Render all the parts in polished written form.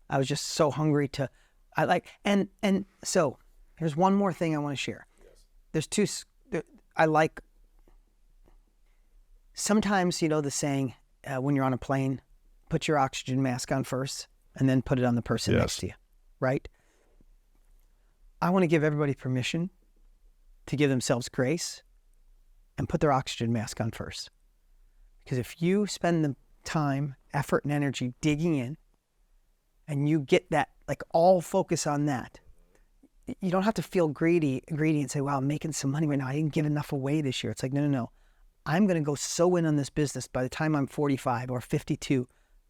I was just so hungry to, and so here's one more thing I want to share. There's two, sometimes, the saying, when you're on a plane, put your oxygen mask on first and then put it on the person next to you, right? I want to give everybody permission to give themselves grace and put their oxygen mask on first. Because if you spend the time, effort, and energy digging in, and you get that, all focus on that, you don't have to feel greedy and say, wow, I'm making some money right now. I didn't give enough away this year. It's like, no. I'm going to go so in on this business by the time I'm 45 or 52,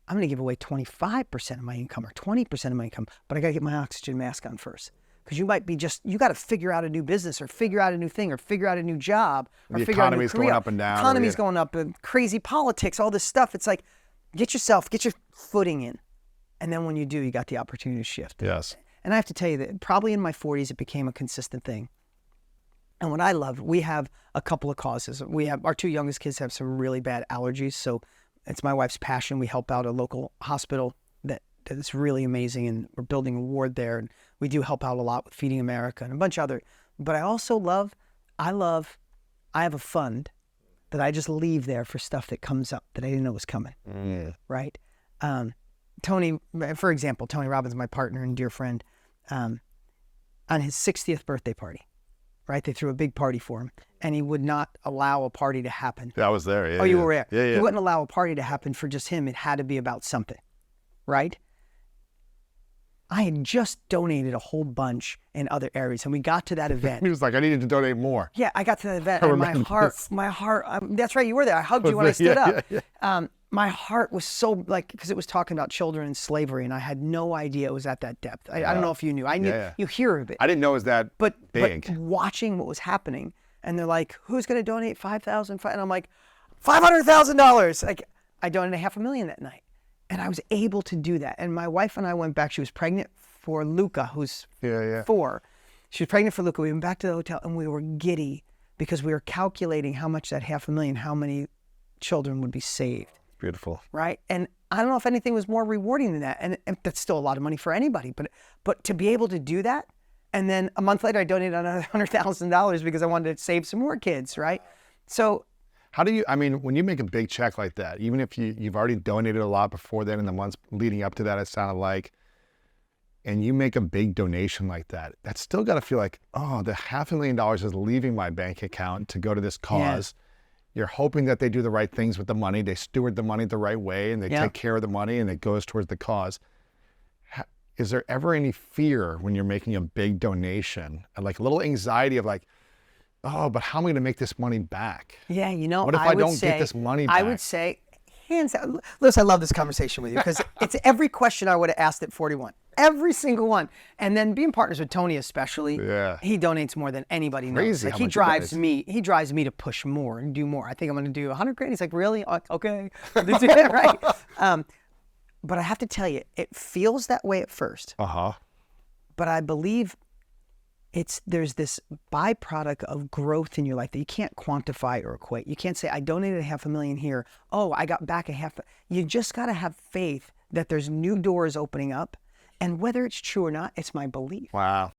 I'm going to give away 25% of my income or 20% of my income, but I got to get my oxygen mask on first. Because you might be you got to figure out a new business or figure out a new thing or figure out a new job or figure out a new career. The economy's going up and down. Economy's going up and crazy politics, all this stuff. It's like, get your footing in. And then when you do, you got the opportunity to shift. Yes. And I have to tell you that probably in my 40s, it became a consistent thing. And what I love, we have a couple of causes. Our two youngest kids have some really bad allergies. So it's my wife's passion. We help out a local hospital that is really amazing. And we're building a ward there. And we do help out a lot with Feeding America and a bunch of other. But I also I have a fund that I just leave there for stuff that comes up that I didn't know was coming. Right? Tony, for example, Tony Robbins, my partner and dear friend, on his 60th birthday party. Right? They threw a big party for him, and he would not allow a party to happen. Yeah, I was there. Yeah. Oh, you were there. Yeah. He wouldn't allow a party to happen for just him. It had to be about something, right? I had just donated a whole bunch in other areas, and we got to that event. He was like, I needed to donate more. Yeah, I got to that event, and my heart, that's right, you were there. I hugged you when I stood up. Yeah. My heart was so, because it was talking about children and slavery, and I had no idea it was at that depth. I don't know if you knew. I knew. Yeah. You hear of it. I didn't know it was that big. But watching what was happening, and they're like, who's going to donate $5,000? And I'm like, $500,000. I donated $500,000 that night. And I was able to do that. And my wife and I went back. She was pregnant for Luca, who's 4. She was pregnant for Luca. We went back to the hotel, and we were giddy because we were calculating how much that $500,000, how many children would be saved. Beautiful. Right? And I don't know if anything was more rewarding than that. And that's still a lot of money for anybody. But to be able to do that, and then a month later, I donated another $100,000 because I wanted to save some more kids, right? So how do you, when you make a big check like that, even if you've already donated a lot before then, in the months leading up to that, it sounded like, and you make a big donation like that, that's still got to feel like, oh, the $500,000 is leaving my bank account to go to this cause. Yeah. You're hoping that they do the right things with the money. They steward the money the right way, and they take care of the money, and it goes towards the cause. Is there ever any fear when you're making a big donation, like a little anxiety of like, oh, but how am I going to make this money back? Yeah, what if I don't get this money back? I would say, hands down. Listen, I love this conversation with you because it's every question I would have asked at 41. Every single one. And then being partners with Tony especially, he donates more than anybody knows. Crazy he drives me to push more and do more. I think I'm going to do $100,000. He's like, really? Okay. Right. But I have to tell you, it feels that way at first. But I believe there's this byproduct of growth in your life that you can't quantify or equate. You can't say, I donated $500,000 here. Oh, I got back you just got to have faith that there's new doors opening up. And whether it's true or not, it's my belief. Wow.